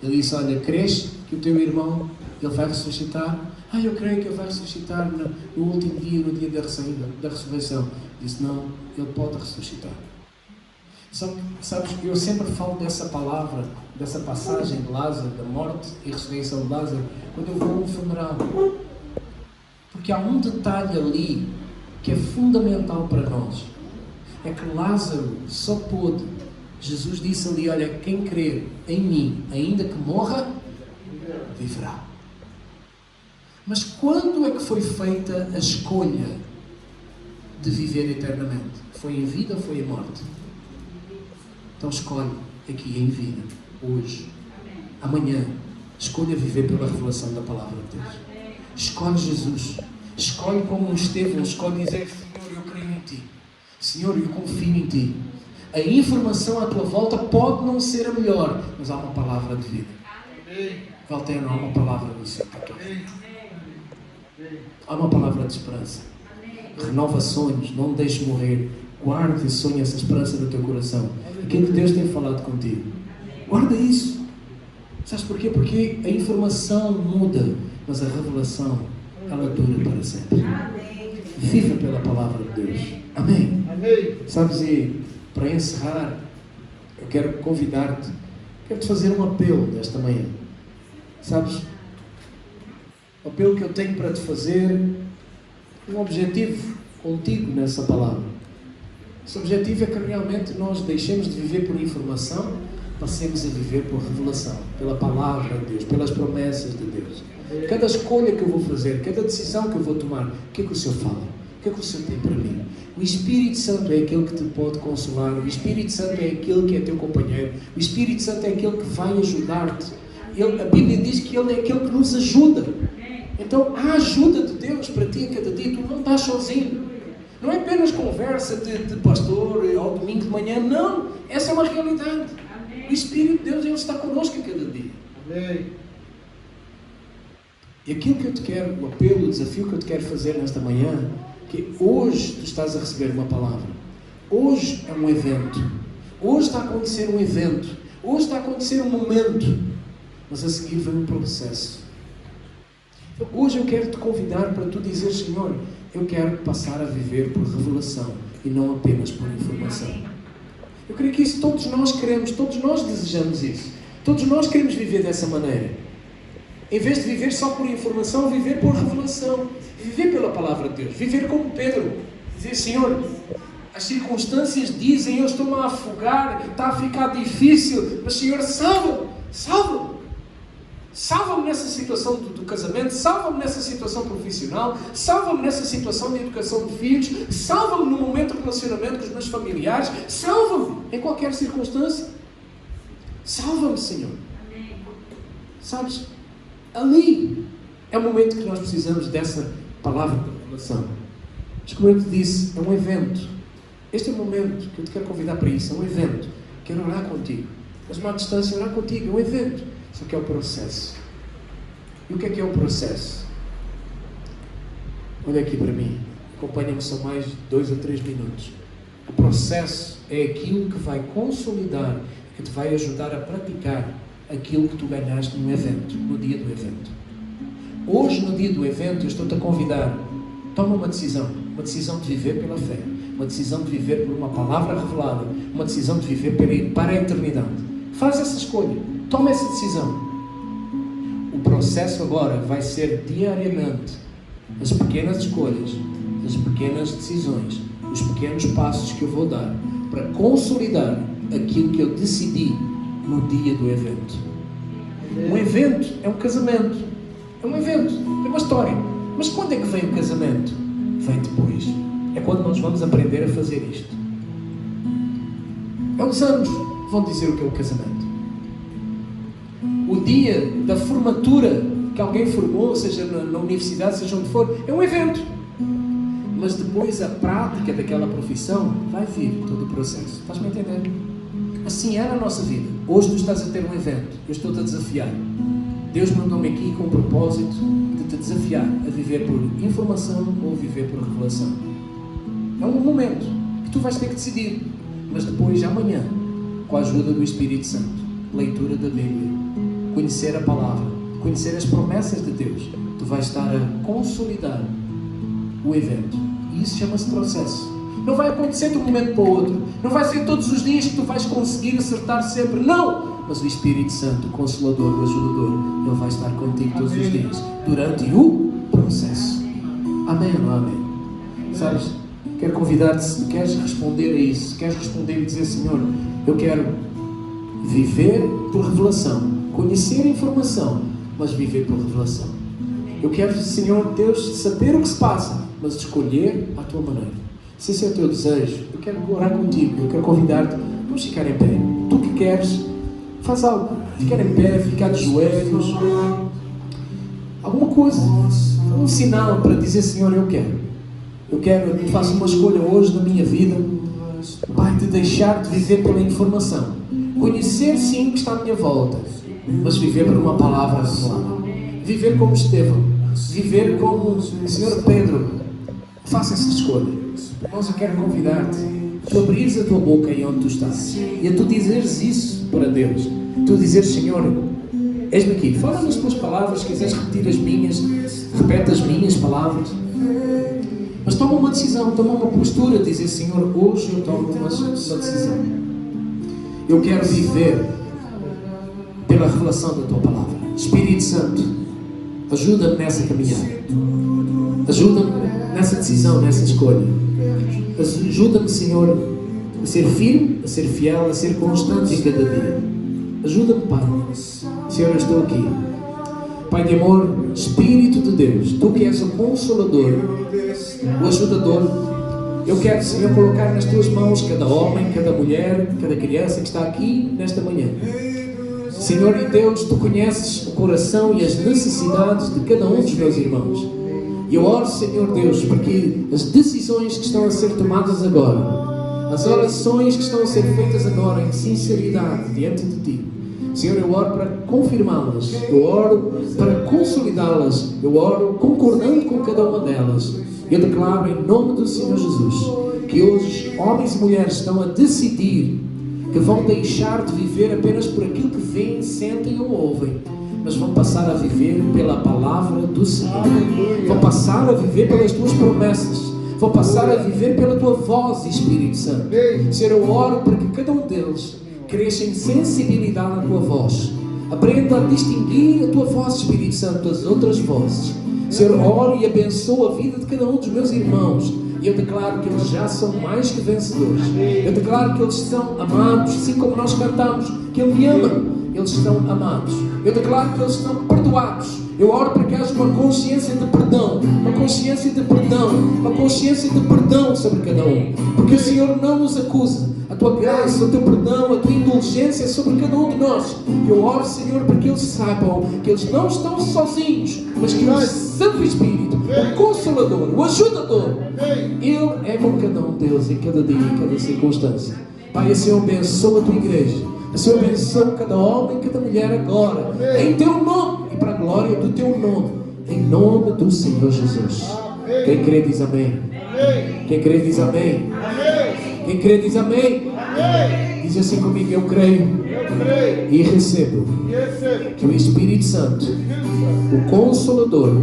ele disse, olha, crês que o teu irmão, ele vai ressuscitar? Eu creio que ele vai ressuscitar no último dia, no dia da ressurreição. Disse, não, ele pode ressuscitar. Sabes, eu sempre falo dessa palavra, dessa passagem de Lázaro, da morte e ressurreição de Lázaro, quando eu vou a um funeral. Porque há um detalhe ali que é fundamental para nós. É que Lázaro só pôde. Jesus disse ali, olha, quem crer em mim, ainda que morra, viverá. Mas quando é que foi feita a escolha de viver eternamente? Foi em vida ou foi em morte? Então escolhe aqui em vida, hoje, amanhã. Escolha viver pela revelação da palavra de Deus. Escolhe Jesus. Escolhe como um Estevão. Escolhe dizer, Senhor, eu creio em Ti. Senhor, eu confio em Ti. A informação à tua volta pode não ser a melhor, mas há uma palavra de vida. Valterno, há uma palavra do Senhor para a tua vida. Há uma palavra de esperança. Renova sonhos, não deixes morrer. Guarda e sonha essa esperança no teu coração. Aquilo que Deus tem falado contigo. Guarda isso. Sabes porquê? Porque a informação muda, mas a revelação, ela dura para sempre. Viva pela palavra de Deus. Amém. Sabes, e para encerrar, eu quero convidar-te, quero-te fazer um apelo desta manhã. Sabes? O apelo que eu tenho para te fazer, um objetivo contigo nessa palavra. Esse objetivo é que realmente nós deixemos de viver por informação, passemos a viver por revelação, pela palavra de Deus, pelas promessas de Deus. Cada escolha que eu vou fazer, cada decisão que eu vou tomar, o que é que o Senhor fala? O que é que o Senhor tem para mim? O Espírito Santo é aquele que te pode consolar, o Espírito Santo é aquele que é teu companheiro, o Espírito Santo é aquele que vai ajudar-te. A Bíblia diz que Ele é aquele que nos ajuda. Então, há ajuda de Deus para ti a cada dia, tu não estás sozinho. Não é apenas conversa de pastor ao domingo de manhã, não. Essa é uma realidade. O Espírito de Deus, Ele está connosco a cada dia. E aquilo que eu te quero, o apelo, o desafio que eu te quero fazer nesta manhã, que hoje tu estás a receber uma palavra. Hoje é um evento. Hoje está a acontecer um evento. Hoje está a acontecer um momento. Mas a seguir vem um processo. Então, hoje eu quero te convidar para tu dizer, Senhor, eu quero passar a viver por revelação e não apenas por informação. Eu creio que isso todos nós queremos, todos nós desejamos isso. Todos nós queremos viver dessa maneira. Em vez de viver só por informação, viver por revelação. Viver pela palavra de Deus. Viver como Pedro. Dizer, Senhor, as circunstâncias dizem, eu estou-me a afogar, está a ficar difícil, mas Senhor, salva-me, salva-me. Salva-me nessa situação do casamento, salva-me nessa situação profissional, salva-me nessa situação de educação de filhos, salva-me no momento de relacionamento com os meus familiares, salva-me em qualquer circunstância. Salva-me, Senhor. Sabes, ali é o momento que nós precisamos dessa palavra de revelação. Mas como eu te disse, é um evento. Este é o momento que eu te quero convidar para isso, é um evento. Quero orar contigo. Mas à distância, orar contigo, é um evento. Só que é o processo. E o que é o processo? Olha aqui para mim. Acompanha-me só mais 2 a 3 minutos. O processo é aquilo que vai consolidar, que te vai ajudar a praticar aquilo que tu ganhaste no evento, no dia do evento. Hoje, no dia do evento, eu estou-te a convidar. Toma uma decisão de viver pela fé, uma decisão de viver por uma palavra revelada, uma decisão de viver para a eternidade. Faz essa escolha. Toma essa decisão. O processo agora vai ser diariamente as pequenas escolhas, as pequenas decisões, os pequenos passos que eu vou dar para consolidar aquilo que eu decidi no dia do evento. Um evento é um casamento. É um evento, é uma história. Mas quando é que vem o casamento? Vem depois. É quando nós vamos aprender a fazer isto. É os anos que vão dizer o que é o casamento. O dia da formatura que alguém formou, seja na universidade, seja onde for, é um evento. mas depois a prática daquela profissão vai vir todo o processo. Estás-me a entender? Assim é na nossa vida. Hoje tu estás a ter um evento, eu estou-te a desafiar. Deus mandou-me aqui com o propósito de te desafiar a viver por informação ou viver por revelação. É um momento que tu vais ter que decidir, mas depois, amanhã, com a ajuda do Espírito Santo, leitura da Bíblia, conhecer a palavra, conhecer as promessas de Deus, tu vais estar a consolidar o evento. E isso chama-se processo. Não vai acontecer de um momento para o outro. Não vai ser todos os dias que tu vais conseguir acertar sempre. Não! Mas o Espírito Santo, o Consolador, o Ajudador, Ele vai estar contigo todos os dias, durante o processo. Amém ou não amém? Sabes? Quero convidar-te, se queres responder a isso, se queres responder e dizer: Senhor, eu quero viver por revelação, conhecer a informação, mas viver por revelação. Eu quero, Senhor Deus, saber o que se passa, mas escolher a tua maneira. Se esse é o teu desejo, eu quero orar contigo, eu quero convidar-te. Vamos ficar em pé. Tu que queres, faz algo. Ficar em pé, ficar de joelhos. Alguma coisa, um sinal para dizer: Senhor, eu quero, faço uma escolha hoje na minha vida, Pai, de deixar de viver pela informação. Conhecer sim o que está à minha volta, mas viver por uma palavra revelada. Viver como Estevão, viver como o Senhor Pedro. Faça essa escolha. Irmãos, eu quero convidar-te a tu abrires a tua boca aí onde tu estás e a tu dizeres isso para Deus. Tu dizeres: Senhor, eis-me aqui. Fala nas tuas palavras. Se quiseres repetir as minhas, repete as minhas palavras. Mas toma uma decisão, toma uma postura, dizer: Senhor, hoje eu tomo uma decisão. Eu quero viver pela revelação da tua palavra. Espírito Santo, ajuda-me nessa caminhada. Ajuda-me nessa decisão, nessa escolha. Ajuda-me, Senhor, a ser firme, a ser fiel, a ser constante em cada dia. Ajuda-me, Pai. Senhor, eu estou aqui. Pai de amor, Espírito de Deus, Tu que és o Consolador, o Ajudador, eu quero, Senhor, colocar nas Tuas mãos cada homem, cada mulher, cada criança que está aqui nesta manhã. Senhor e Deus, Tu conheces o coração e as necessidades de cada um dos meus irmãos. E eu oro, Senhor Deus, para que as decisões que estão a ser tomadas agora, as orações que estão a ser feitas agora em sinceridade diante de Ti, Senhor, eu oro para confirmá-las, eu oro para consolidá-las, eu oro concordando com cada uma delas. Eu declaro em nome do Senhor Jesus que hoje homens e mulheres estão a decidir que vão deixar de viver apenas por aquilo que veem, sentem ou ouvem, mas vão passar a viver pela palavra do Senhor. Vão passar a viver pelas Tuas promessas. Vão passar a viver pela Tua voz, Espírito Santo. Senhor, eu oro para que cada um deles cresça em sensibilidade à Tua voz. Aprenda a distinguir a Tua voz, Espírito Santo, das outras vozes. Senhor, oro e abençoo a vida de cada um dos meus irmãos. E eu declaro que eles já são mais que vencedores. Eu declaro que eles são amados, assim como nós cantamos, que Ele me ama. Eles estão amados. Eu declaro que eles estão perdoados. Eu oro para que haja uma consciência de perdão, uma consciência de perdão, uma consciência de perdão sobre cada um. Porque o Senhor não nos acusa. A Tua graça, o Teu perdão, a Tua indulgência sobre cada um de nós. Eu oro, Senhor, para que eles saibam que eles não estão sozinhos, mas que o Santo Espírito, o Consolador, o Ajudador, Ele é com cada um deles em cada dia, em cada circunstância. Pai, Senhor, abençoa a Tua igreja. Senhor, abençoa cada homem e cada mulher agora, em Teu nome e para a glória do Teu nome, em nome do Senhor Jesus. Quem crê diz amém. Quem crê diz amém. Quem crê diz amém. Diz assim comigo: eu creio e recebo que o Espírito Santo, o Consolador,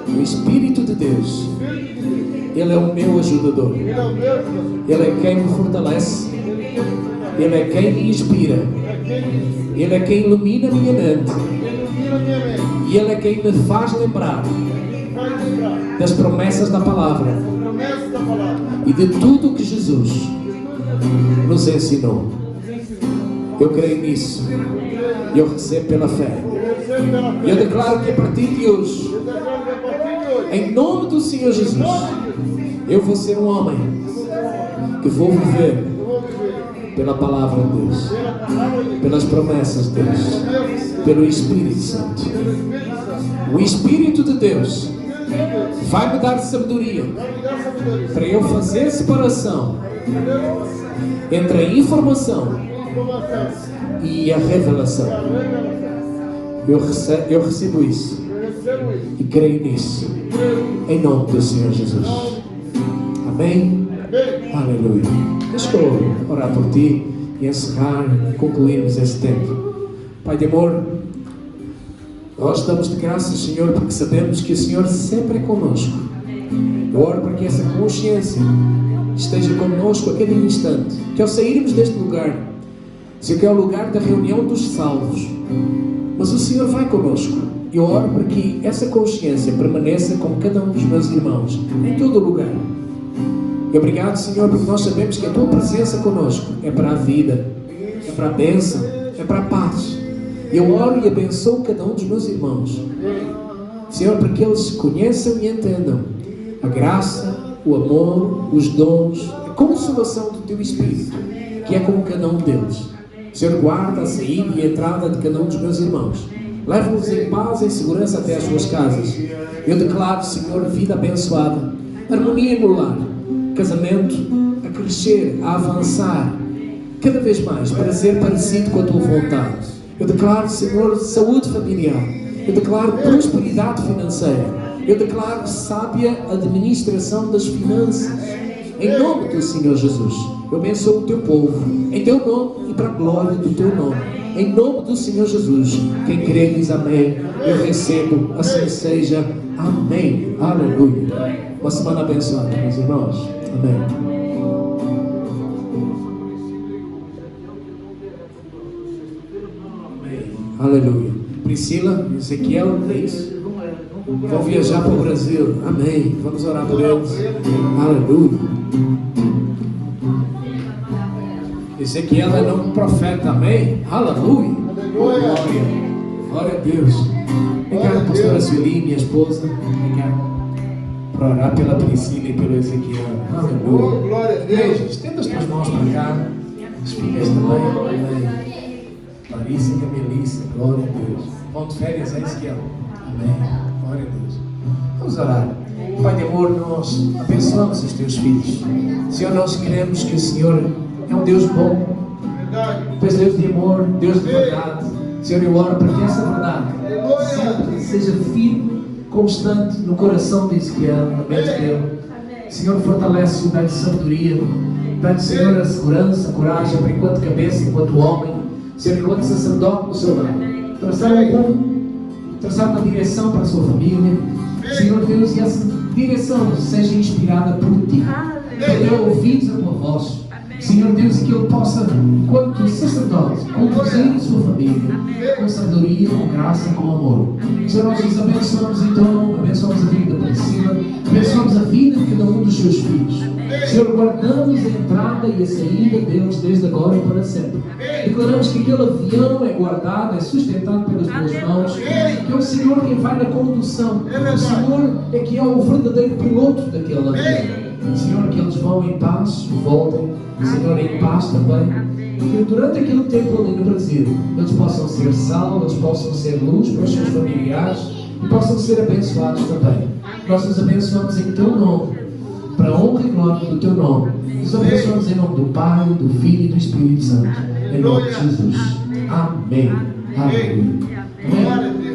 o Espírito de Deus, Ele é o meu ajudador. Ele é quem me fortalece. Ele é quem me inspira. Ele é quem ilumina a minha mente. E Ele é quem me faz lembrar das promessas da palavra e de tudo que Jesus nos ensinou. Eu creio nisso. E eu recebo pela fé. E eu declaro que a partir de hoje, em nome do Senhor Jesus, eu vou ser um homem que vou viver pela palavra de Deus, pelas promessas de Deus, pelo Espírito Santo. O Espírito de Deus vai me dar sabedoria para eu fazer separação entre a informação e a revelação. Eu recebo isso e creio nisso, em nome do Senhor Jesus. Amém? Aleluia. Deixa eu orar por ti e encerrar e concluirmos esse tempo. Pai de amor, nós damos de graças, Senhor, porque sabemos que o Senhor sempre é conosco. Eu oro para que essa consciência esteja conosco a cada instante, que ao sairmos deste lugar, Senhor, que é o lugar da reunião dos salvos, mas o Senhor vai conosco. Eu oro para que essa consciência permaneça com cada um dos meus irmãos, em todo o lugar. E obrigado, Senhor, porque nós sabemos que a Tua presença conosco é para a vida, é para a bênção, é para a paz. Eu oro e abençoo cada um dos meus irmãos, Senhor, para que eles conheçam e entendam a graça, o amor, os dons, a consolação do Teu Espírito, que é com cada um deles. Senhor, guarda a saída e a entrada de cada um dos meus irmãos. Leva-nos em paz e em segurança até às suas casas. Eu declaro, Senhor, vida abençoada, harmonia no lar, casamento a crescer, a avançar cada vez mais para ser parecido com a Tua vontade. Eu declaro, Senhor, saúde familiar. Eu declaro prosperidade financeira. Eu declaro sábia administração das finanças. Em nome do Senhor Jesus, eu abençoo o Teu povo, em Teu nome e para a glória do Teu nome. Em nome do Senhor Jesus, quem crê diz amém. Eu recebo, assim seja. Amém. Aleluia. Uma semana abençoada, meus irmãos. Amém. Aleluia. Priscila, Ezequiel, é isso? Vão viajar para o Brasil. Amém. Vamos orar por eles. Aleluia. Ezequiel é um profeta. Amém. Aleluia. Glória. Glória a Deus. Obrigado, pastora Sueli, minha esposa. Obrigado para orar pela Priscila e pelo Ezequiel. Aleluia. Glória a Deus. Estenda as tuas mãos para cá. As filhas também. Amém. Larissa e a Melissa, glória a Deus. Vão de férias, é Ezequiel? Amém. Glória a Deus. Vamos orar. Pai de amor, nós abençoamos os Teus filhos. Senhor, nós queremos que o Senhor é um Deus bom. Tu és Deus de amor, Deus de verdade. Senhor, eu oro para que essa verdade sempre seja firme, constante no coração de Ezequiel, na mente dele. Senhor, fortalece-o, dá-lhe sabedoria, dá-lhe, Senhor, a segurança, a coragem, para enquanto cabeça, enquanto homem, Senhor, enquanto sacerdote no seu lar, traçar um rumo, traçar uma direção para a sua família, Senhor Deus, e essa direção seja inspirada por Ti, que Ele ouvidos a Tua voz, Senhor Deus, e que Ele possa, enquanto sacerdote, conduzir a sua família com sabedoria, com graça, com amor. Senhor, nós os abençoamos em Teu nome, abençoamos a vida para cima, abençoamos a vida de cada um dos Seus filhos. Senhor, guardamos a entrada e a saída deles desde agora e para sempre. Declaramos que aquele avião é guardado, é sustentado pelas Tuas mãos, que é o Senhor quem vai na condução. O Senhor é que é o verdadeiro piloto daquele avião. Senhor, que eles vão em paz, voltem, Senhor, em paz também. Que durante aquele tempo ali no Brasil, eles possam ser sal, eles possam ser luz para os seus familiares e possam ser abençoados também. Nós os abençoamos em Teu nome, para a honra e glória do Teu nome. Nos abençoamos em nome do Pai, do Filho e do Espírito Santo. Em nome de Jesus. Amém. Aleluia. Amém.